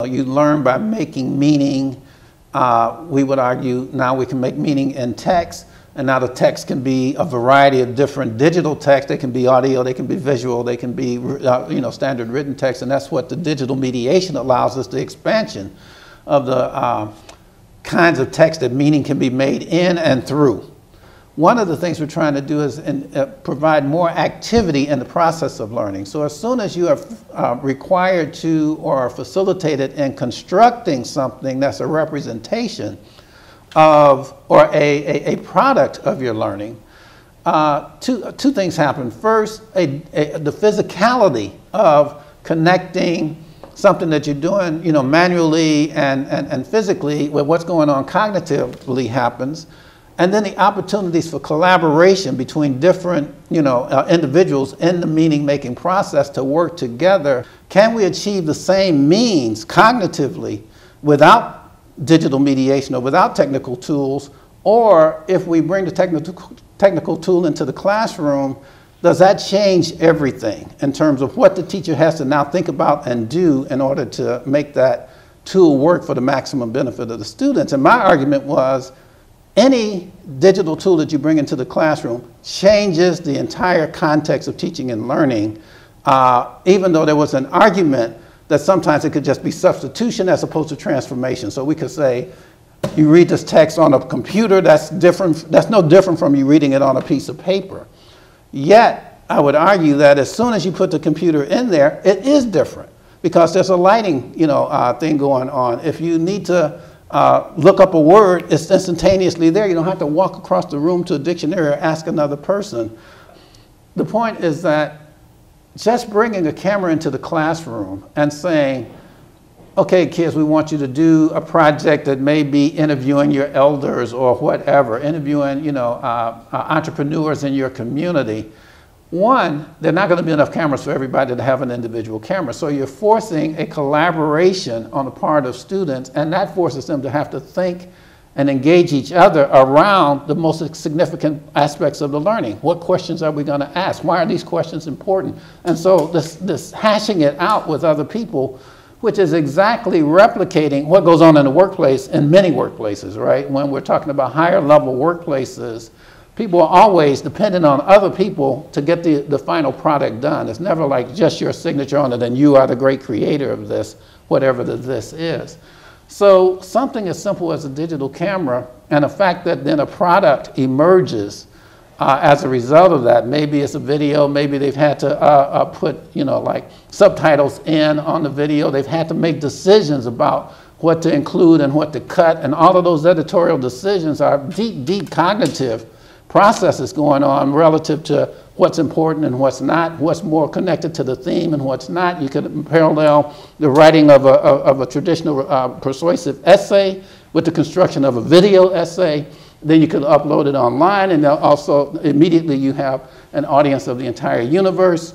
You learn by making meaning. We would argue now we can make meaning in text, and now the text can be a variety of different digital text. They can be audio, they can be visual, they can be standard written text, and that's what the digital mediation allows us, the expansion of the kinds of text that meaning can be made in and through. One of the things we're trying to do is provide more activity in the process of learning. So as soon as you are required to or facilitated in constructing something that's a representation of or a product of your learning, two things happen. First, the physicality of connecting something that you're doing manually and physically with what's going on cognitively happens. And then the opportunities for collaboration between different individuals in the meaning-making process to work together. Can we achieve the same means cognitively without digital mediation or without technical tools? Or if we bring the technical tool into the classroom, does that change everything in terms of what the teacher has to now think about and do in order to make that tool work for the maximum benefit of the students? And my argument was, any digital tool that you bring into the classroom changes the entire context of teaching and learning, even though there was an argument that sometimes it could just be substitution as opposed to transformation. So we could say, you read this text on a computer, that's no different from you reading it on a piece of paper. Yet, I would argue that as soon as you put the computer in there, it is different because there's a lighting thing going on. If you need to look up a word, it's instantaneously there. You don't have to walk across the room to a dictionary or ask another person. The point is that just bringing a camera into the classroom and saying, okay, kids, we want you to do a project that may be interviewing your elders or whatever, interviewing entrepreneurs in your community. One, there are not going to be enough cameras for everybody to have an individual camera. So you're forcing a collaboration on the part of students, and that forces them to have to think and engage each other around the most significant aspects of the learning. What questions are we going to ask? Why are these questions important? And so this hashing it out with other people, which is exactly replicating what goes on in the workplace in many workplaces, right? When we're talking about higher level workplaces, people are always dependent on other people to get the final product done. It's never like just your signature on it and you are the great creator of this, whatever this is. So something as simple as a digital camera and the fact that then a product emerges as a result of that. Maybe it's a video, maybe they've had to put like subtitles in on the video. They've had to make decisions about what to include and what to cut, and all of those editorial decisions are deep cognitive processes going on relative to what's important and what's not, what's more connected to the theme and what's not. You could parallel the writing of a traditional persuasive essay with the construction of a video essay. Then you could upload it online, and also immediately you have an audience of the entire universe.